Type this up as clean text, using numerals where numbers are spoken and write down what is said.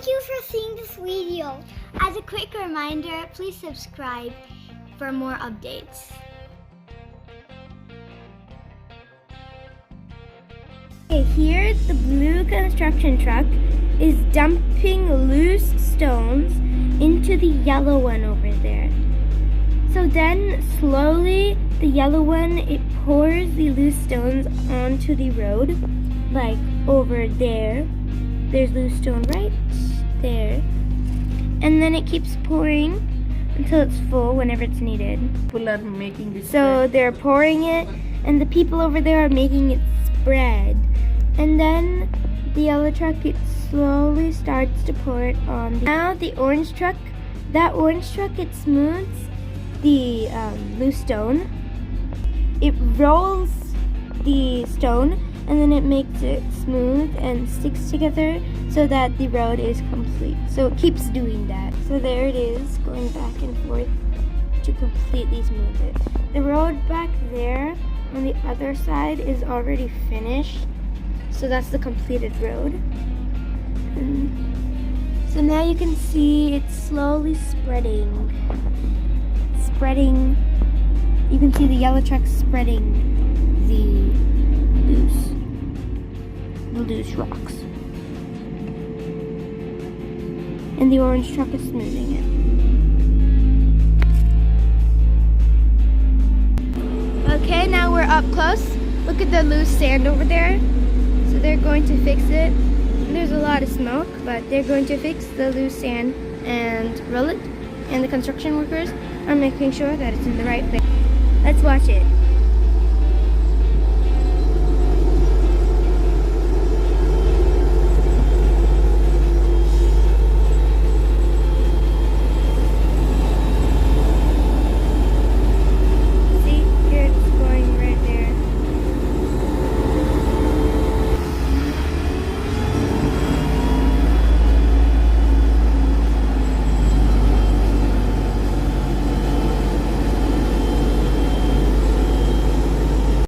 Thank you for seeing this video. As a quick reminder, please subscribe for more updates. Okay, here the blue construction truck is dumping loose stones into the yellow one over there. So then slowly the yellow one, it pours the loose stones onto the road, like over there. There's loose stone right there. And then it keeps pouring until it's full whenever it's needed. People are making this So bread. they're pouring it and the people over there are making it spread. And then the yellow truck, it slowly starts to pour it on. Now the orange truck, that orange truck, it smooths the loose stone. It rolls the stone and then it makes it smooth and sticks together so that the road is complete. So it keeps doing that. So there it is, going back and forth to completely smooth it. The road back there on the other side is already finished. So that's the completed road. And so now you can see it's slowly spreading. You can see the yellow truck spreading the loose rocks. And the orange truck is smoothing it. Okay, now we're up close. Look at the loose sand over there. So they're going to fix it. There's a lot of smoke, but they're going to fix the loose sand and roll it. And the construction workers are making sure that it's in the right place. Let's watch it.